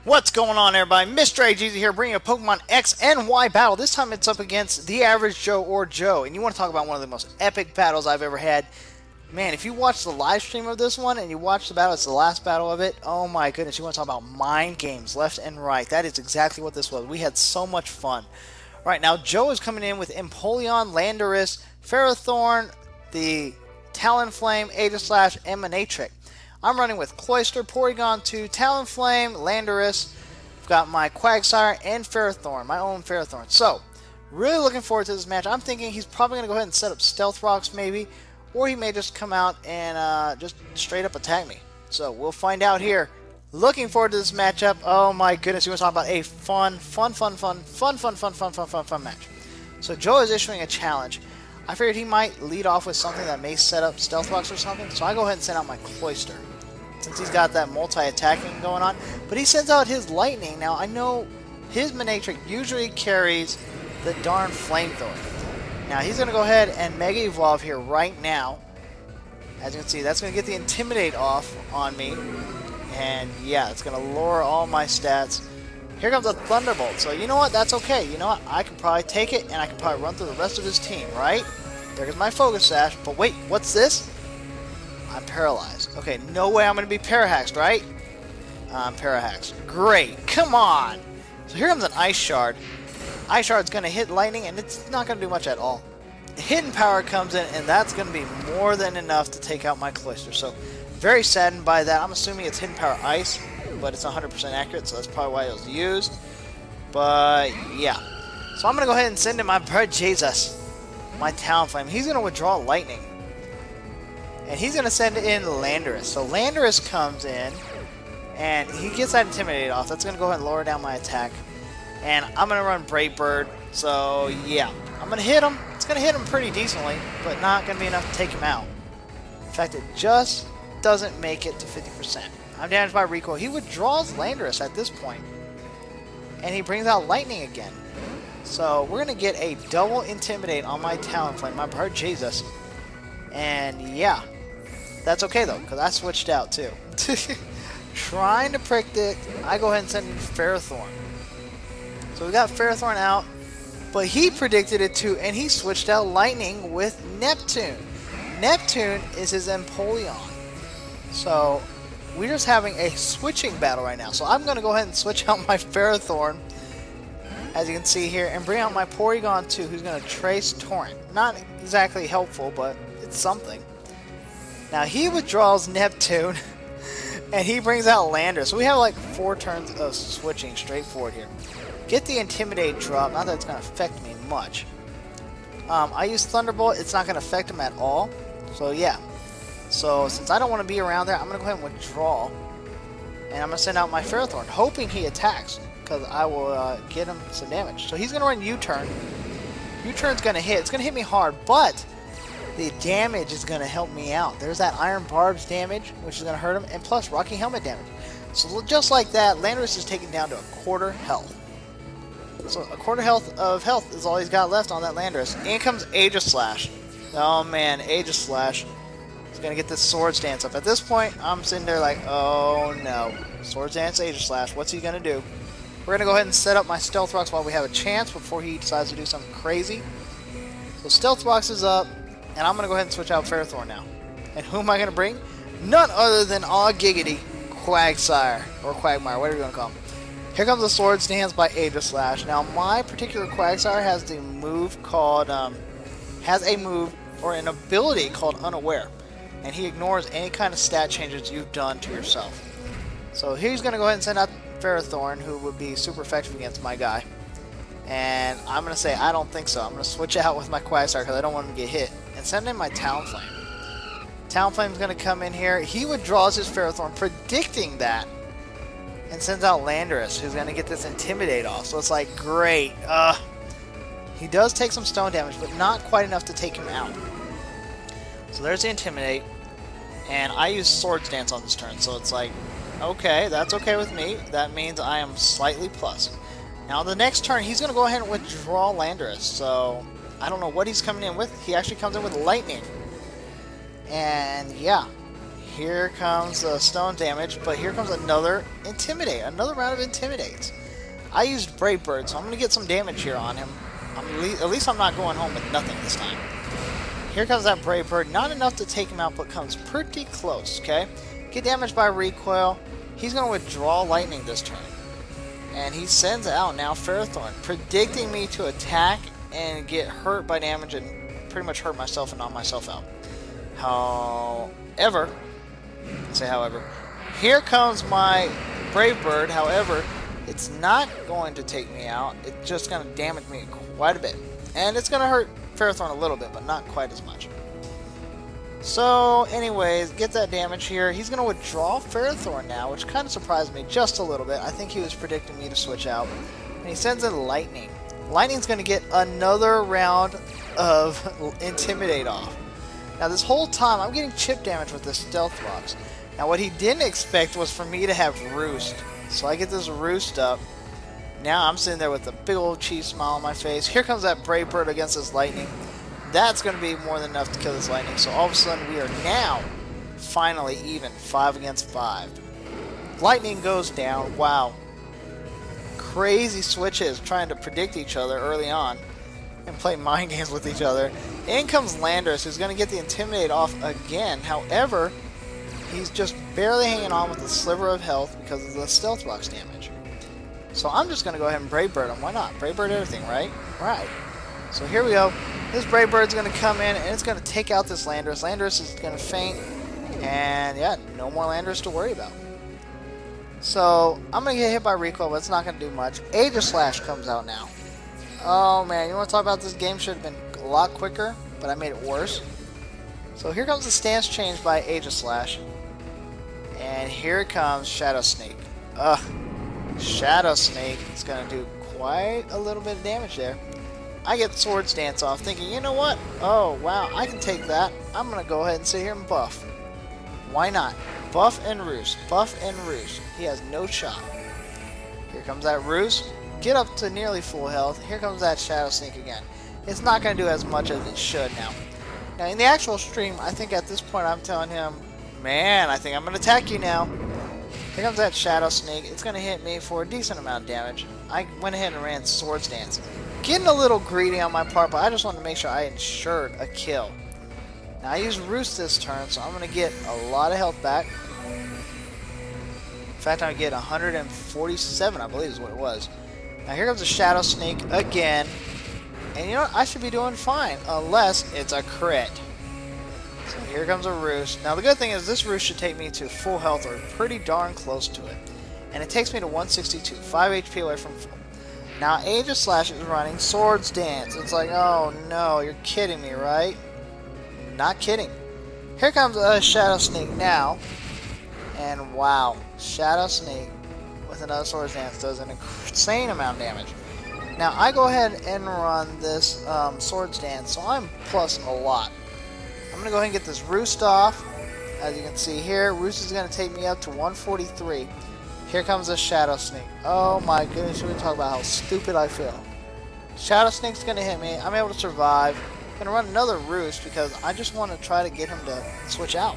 What's going on, everybody? MrAGeezie here, bringing a Pokemon X and Y battle. This time it's up against the average Joe or Joe. And you want to talk about one of the most epic battles I've ever had. Man, if you watch the live stream of this one and you watch the battle, it's the last battle of it. Oh my goodness, you want to talk about mind games left and right. That is exactly what this was. We had so much fun. Right now, Joe is coming in with Empoleon, Landorus, Ferrothorn, the Talonflame, Aegislash, and Manectric. I'm running with Cloyster, Porygon 2, Talonflame, Landorus. I've got my Quagsire and Ferrothorn, my own Ferrothorn. So, really looking forward to this match. I'm thinking he's probably going to go ahead and set up Stealth Rocks maybe, or he may just come out and just straight up attack me. So, we'll find out here. Looking forward to this matchup. Oh my goodness, you want to talk about a fun match. So, Joe is issuing a challenge. I figured he might lead off with something that may set up Stealth Rocks or something, so I go ahead and send out my Cloyster, since he's got that multi-attacking going on. But he sends out his Lightning. Now, I know his Manectric usually carries the darn Flamethrower. Now, he's going to go ahead and Mega Evolve here right now. As you can see, that's going to get the Intimidate off on me. And yeah, it's going to lower all my stats. Here comes a Thunderbolt. So, you know what? That's okay. You know what? I can probably take it, and I can probably run through the rest of his team, right? There goes my Focus Sash. But wait, what's this? I'm paralyzed. Okay, no way I'm going to be Parahaxed, right? I'm Parahaxed. Great. Come on. So here comes an Ice Shard. Ice Shard's going to hit Lightning, and it's not going to do much at all. Hidden Power comes in, and that's going to be more than enough to take out my Cloyster. So, very saddened by that. I'm assuming it's Hidden Power Ice, but it's 100% accurate, so that's probably why it was used. But, yeah. So I'm going to go ahead and send in my MrAGeezie, my Talonflame. He's going to withdraw Lightning. And he's going to send in Landorus. So Landorus comes in, and he gets that Intimidate off. That's going to go ahead and lower down my attack. And I'm going to run Brave Bird. So, yeah. I'm going to hit him. It's going to hit him pretty decently, but not going to be enough to take him out. In fact, it just doesn't make it to 50%. I'm damaged by recoil. He withdraws Landorus at this point, and he brings out Lightning again. So we're going to get a double Intimidate on my Talonflame, my MrAGeezie. And yeah, that's okay though, because I switched out too. Trying to predict, I go ahead and send in Ferrothorn. So we got Ferrothorn out, but he predicted it too, and he switched out Lightning with Neptune. Neptune is his Empoleon. So we're just having a switching battle right now. So I'm going to go ahead and switch out my Ferrothorn, as you can see here, and bring out my Porygon 2, who's going to Trace Torrent. Not exactly helpful, but it's something. Now he withdraws Neptune, and he brings out Landorus. So we have like 4 turns of switching straightforward here. Get the Intimidate drop. Not that it's going to affect me much. I use Thunderbolt. It's not going to affect him at all. So yeah. So since I don't want to be around there, I'm going to go ahead and withdraw. And I'm going to send out my Ferrothorn, hoping he attacks, because I will get him some damage. So he's going to run U-turn. U-turn's going to hit. It's going to hit me hard, but the damage is going to help me out. There's that Iron Barbs damage, which is going to hurt him, and plus Rocky Helmet damage. So just like that, Landorus is taken down to a quarter health. So a quarter of health is all he's got left on that Landorus. In comes Aegislash. Oh man, Aegislash is going to get this Swords Dance up. At this point, I'm sitting there like, oh no. Swords Dance, Aegislash, what's he going to do? We're going to go ahead and set up my Stealth Rocks while we have a chance before he decides to do something crazy. So Stealth Rocks is up, and I'm going to go ahead and switch out Ferrothorn now. And who am I going to bring? None other than Giggity Quagsire, or Quagmire, whatever you want to call him. Here comes the Swords Dance by Aegislash. Now, my particular Quagsire has the move called, has a move or an ability called Unaware, and he ignores any kind of stat changes you've done to yourself. So he's going to go ahead and send out Ferrothorn, who would be super effective against my guy. And I'm going to say I don't think so. I'm going to switch out with my Quagsire because I don't want him to get hit, and send in my Talonflame. Talonflame's going to come in here. He withdraws his Ferrothorn, predicting that, and sends out Landorus, who's going to get this Intimidate off. So it's like, great. He does take some stone damage, but not quite enough to take him out. So there's the Intimidate, and I use Swords Dance on this turn, so it's like, okay, that's okay with me. That means I am slightly plus. Now the next turn, he's going to go ahead and withdraw Landorus, so I don't know what he's coming in with. He actually comes in with Lightning. And yeah, Here comes stone damage, but here comes another Intimidate. Another round of Intimidates. I used Brave Bird, so I'm going to get some damage here on him. At least I'm not going home with nothing this time. Here comes that Brave Bird. Not enough to take him out, but comes pretty close, okay? Get damaged by recoil. He's going to withdraw Lightning this turn. And he sends out now Ferrothorn, predicting me to attack and get hurt by damage and pretty much hurt myself and knock myself out. However, here comes my Brave Bird. However, it's not going to take me out. It's just going to damage me quite a bit. And it's going to hurt Ferrothorn a little bit, but not quite as much. So, anyways, get that damage here. He's going to withdraw Ferrothorn now, which kind of surprised me just a little bit. I think he was predicting me to switch out. And he sends in Lightning. Lightning's going to get another round of Intimidate off. Now, this whole time, I'm getting chip damage with this Stealth Box. Now, what he didn't expect was for me to have Roost. So I get this Roost up. Now I'm sitting there with a big old cheese smile on my face. Here comes that Brave Bird against this Lightning. That's going to be more than enough to kill this Lightning. So all of a sudden we are now finally even. 5 against 5. Lightning goes down. Wow. Crazy switches trying to predict each other early on and play mind games with each other. In comes Landorus, who's going to get the Intimidate off again. However, he's just barely hanging on with a sliver of health because of the Stealth Box damage. So I'm just going to go ahead and Brave Bird him. Why not? Brave Bird everything, right? Right. So here we go. This Brave Bird's going to come in and it's going to take out this Landorus. Landorus is going to faint. And yeah, no more Landorus to worry about. So I'm going to get hit by recoil, but it's not going to do much. Aegislash comes out now. Oh man, you want to talk about this game should have been a lot quicker, but I made it worse. So here comes the stance change by Aegislash. And here comes Shadow Sneak. Shadow Sneak is going to do quite a little bit of damage there. I get Swords Dance off thinking, you know what? Oh, wow, I can take that. I'm going to go ahead and sit here and buff. Why not? Buff and Roost. Buff and Roost. He has no shot. Here comes that Roost. Get up to nearly full health. Here comes that Shadow Sneak again. It's not going to do as much as it should now. Now, in the actual stream, I think at this point I'm telling him, man, I think I'm going to attack you now. Here comes that Shadow Sneak. It's going to hit me for a decent amount of damage. I went ahead and ran Swords Dance. Getting a little greedy on my part, but I just wanted to make sure I ensured a kill. Now, I used Roost this turn, so I'm going to get a lot of health back. In fact, I'm going to get 147, I believe is what it was. Now, here comes the Shadow Sneak again. And you know what? I should be doing fine, unless it's a crit. So here comes a Roost. Now the good thing is this Roost should take me to full health or pretty darn close to it. And it takes me to 162, 5 HP away from full. Now Aegislash is running Swords Dance. It's like, oh no, you're kidding me, right? Not kidding. Here comes a Shadow Sneak now. And wow, Shadow Sneak with another Swords Dance does an insane amount of damage. Now I go ahead and run this Swords Dance, so I'm plus a lot. I'm going to go ahead and get this Roost off. As you can see here, Roost is going to take me up to 143. Here comes the Shadow Sneak. Oh my goodness, we're going to talk about how stupid I feel. Shadow Sneak's going to hit me. I'm able to survive. I'm going to run another Roost because I just want to try to get him to switch out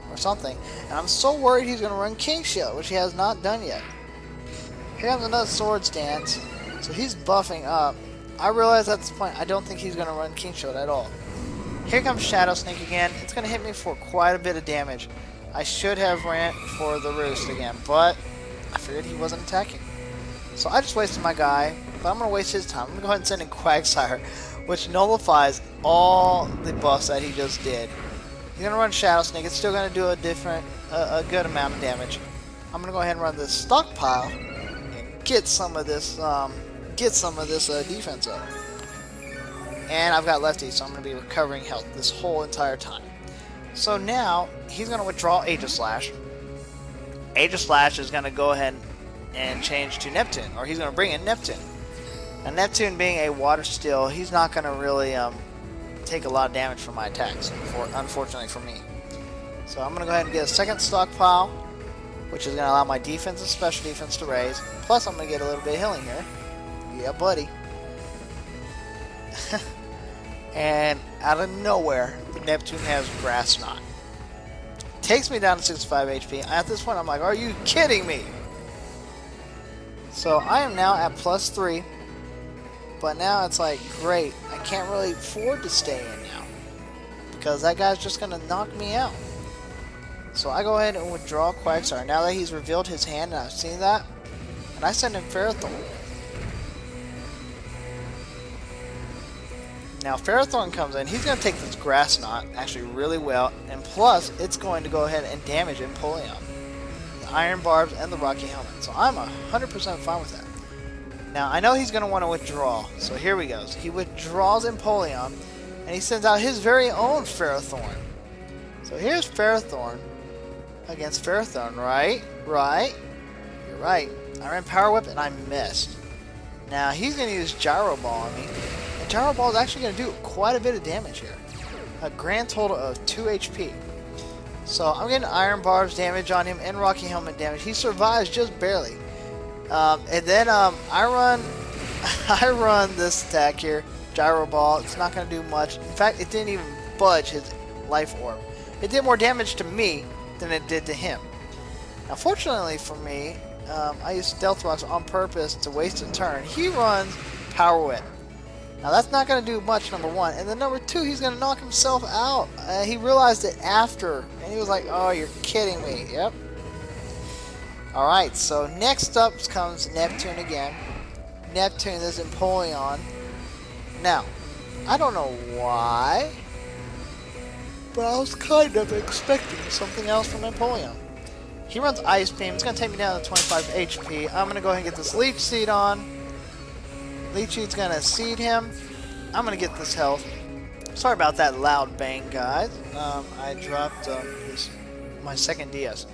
or something. And I'm so worried he's going to run King Shield, which he has not done yet. Here comes another Swords Dance. So he's buffing up. I realize at this point I don't think he's going to run King Shield at all. Here comes Shadow Sneak again. It's going to hit me for quite a bit of damage. I should have ran for the Roost again, but I figured he wasn't attacking. So I just wasted my guy, but I'm going to waste his time. I'm going to go ahead and send in Quagsire, which nullifies all the buffs that he just did. He's going to run Shadow Sneak. It's still going to do a good amount of damage. I'm going to go ahead and run this Stockpile and get some of this defense up. And I've got lefty, so I'm going to be recovering health this whole entire time. So now, he's going to withdraw Aegislash. Aegislash is going to go ahead and change to Neptune, or he's going to bring in Neptune. Now Neptune being a water steel, he's not going to really take a lot of damage from my attacks, unfortunately for me. So I'm going to go ahead and get a second Stockpile, which is going to allow my defense and special defense to raise. Plus I'm going to get a little bit of healing here. Yeah, buddy. And out of nowhere, Neptune has Grass Knot. takes me down to 65 HP. At this point, I'm like, are you kidding me? So I am now at +3. But now it's like, great. I can't really afford to stay in now. Because that guy's just going to knock me out. So I go ahead and withdraw Quagsire. Now that he's revealed his hand and I've seen that. And I send in Ferrothorn. Now Ferrothorn comes in. He's going to take this Grass Knot actually really well. And plus, it's going to go ahead and damage Empoleon. The Iron Barbs and the Rocky Helmet. So I'm 100% fine with that. Now, I know he's going to want to withdraw, so here we go. So he withdraws Empoleon, and he sends out his very own Ferrothorn. So here's Ferrothorn against Ferrothorn, right? Right? You're right. I ran Power Whip, and I missed. Now, he's going to use Gyro Ball on me, and Gyro Ball is actually going to do quite a bit of damage here. A grand total of 2 HP. So I'm getting Iron Barbs damage on him and Rocky Helmet damage. He survives just barely. And then I run this attack here, Gyro Ball. It's not going to do much. In fact, it didn't even budge his Life Orb. It did more damage to me than it did to him. Now, fortunately for me, I used Stealth Rocks on purpose to waste a turn. He runs Power Whip. Now, that's not going to do much, number one. And then number two, he's going to knock himself out. He realized it after, and he was like, oh, you're kidding me. Yep. Alright, so next up comes Neptune again. Neptune is Empoleon. Now, I don't know why, but I was kind of expecting something else from Empoleon. He runs Ice Beam. It's going to take me down to 25 HP. I'm going to go ahead and get this Leech Seed on. Leech Seed's going to seed him. I'm going to get this health. Sorry about that loud bang, guys. I dropped my second DS.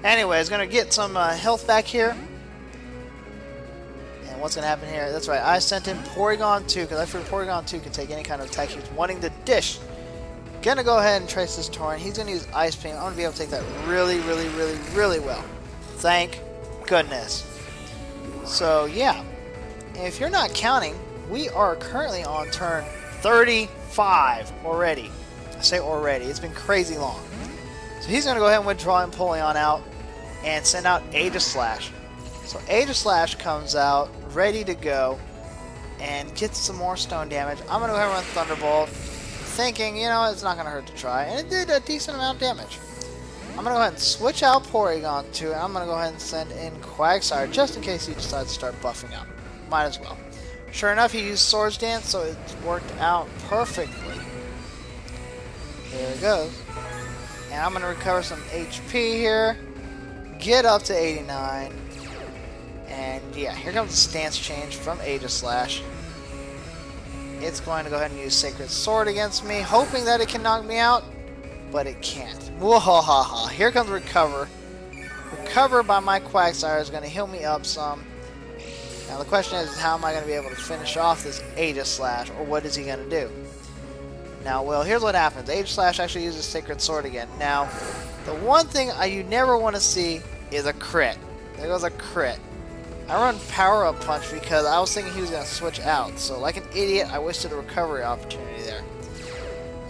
Anyways, going to get some health back here. And what's going to happen here? That's right, I sent in Porygon 2, because I figured Porygon 2 can take any kind of attack he's wanting to dish. Gonna go ahead and trace this Torrent. He's going to use Ice Beam. I'm going to be able to take that really, really, really, really well. Thank goodness. So, yeah. If you're not counting, we are currently on turn 35 already. I say already. It's been crazy long. So he's going to go ahead and withdraw Empoleon out and send out Aegislash. So Aegislash comes out, ready to go, and gets some more stone damage. I'm going to go ahead and run Thunderbolt, thinking, you know, it's not going to hurt to try. And it did a decent amount of damage. I'm going to go ahead and switch out Porygon 2, and I'm going to go ahead and send in Quagsire, just in case he decides to start buffing up. Might as well. Sure enough, he used Swords Dance, so it worked out perfectly. There it goes. And I'm going to recover some HP here. Get up to 89. And yeah, here comes the stance change from Aegislash. It's going to go ahead and use Sacred Sword against me, hoping that it can knock me out, but it can't. Mwahaha. Here comes Recover. Recover by my Quagsire is going to heal me up some. Now the question is, how am I going to be able to finish off this Aegislash, or what is he going to do? Now, well, here's what happens. Aegislash actually uses Sacred Sword again. Now, the one thing you never want to see is a crit. There goes a crit. I run Power Up Punch because I was thinking he was going to switch out. So, like an idiot, I wasted a recovery opportunity there.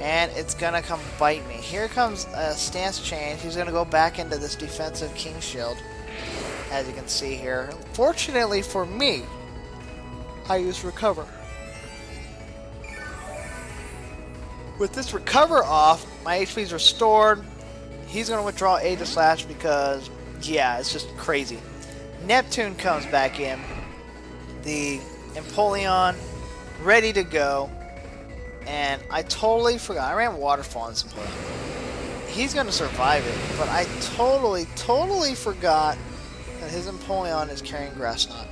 And it's going to come bite me. Here comes a stance change. He's going to go back into this defensive King Shield, as you can see here. Fortunately for me, I used Recover. With this Recover off, my HP is restored. He's going to withdraw Aegislash because, yeah, it's just crazy. Neptune comes back in. The Empoleon, ready to go. And I totally forgot. I ran Waterfall on this Empoleon. He's going to survive it, but I totally forgot that his Empoleon is carrying Grass Knot.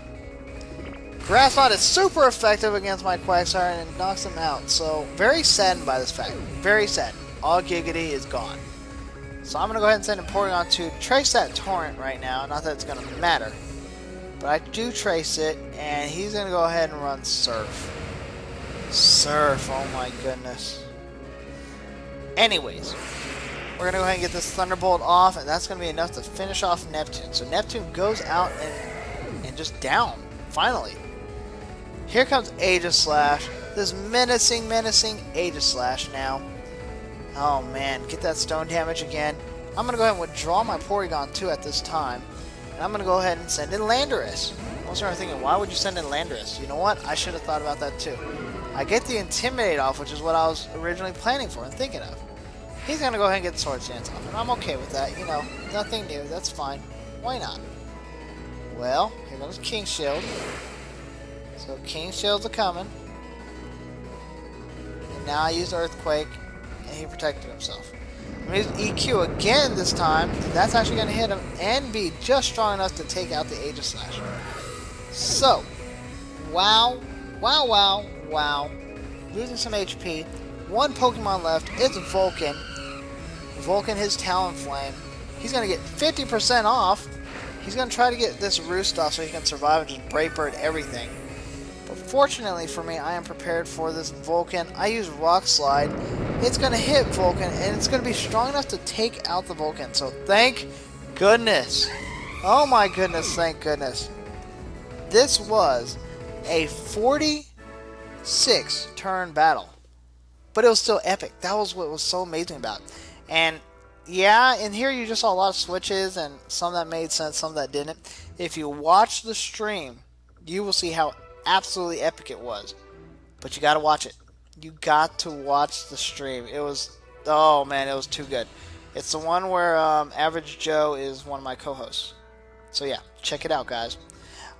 Grass Knot is super effective against my Quagsire and it knocks him out. So, very saddened by this fact. Very saddened. All Giggity is gone. So I'm going to go ahead and send Porygon 2 to trace that Torrent right now. Not that it's going to matter. But I do trace it, and he's going to go ahead and run Surf. Surf, oh my goodness. Anyways, we're going to go ahead and get this Thunderbolt off, and that's going to be enough to finish off Neptune. So Neptune goes out and just down, finally. Here comes Aegislash. This menacing Aegislash now. Oh man, get that stone damage again. I'm going to go ahead and withdraw my Porygon 2 at this time. And I'm going to go ahead and send in Landorus. Most are thinking, why would you send in Landorus? You know what? I should have thought about that too. I get the Intimidate off, which is what I was originally planning for and thinking of. He's going to go ahead and get the Swords Dance off. And I'm okay with that. You know, nothing new. That's fine. Why not? Well, here goes King Shield. So King Shields are coming. And now I use Earthquake. And he protected himself. I'm going to use EQ again this time. And that's actually going to hit him and be just strong enough to take out the Aegis Slash. So, wow, wow, wow, wow. Losing some HP. One Pokemon left. It's Vulcan. Vulcan, his Talonflame. He's going to get 50% off. He's going to try to get this Roost off so he can survive and just Brave Bird everything. But fortunately for me, I am prepared for this Vulcan. I use Rock Slide. It's going to hit Vulcan, and it's going to be strong enough to take out the Vulcan. So thank goodness. Oh my goodness, thank goodness. This was a 46 turn battle. But it was still epic. That was what was so amazing about it. And yeah, in here you just saw a lot of switches and some that made sense, some that didn't. If you watch the stream, you will see how absolutely epic it was. But you gotta watch it. You got to watch the stream. It was, oh man, it was too good. It's the one where Average Joe is one of my co-hosts. So yeah, check it out, guys.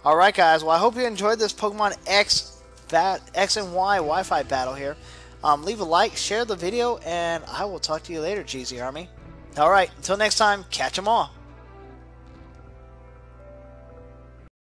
Alright guys, well I hope you enjoyed this Pokemon X and Y Wi-Fi battle here. Leave a like, share the video, and I will talk to you later, Geezie Army. Alright, until next time, catch 'em all.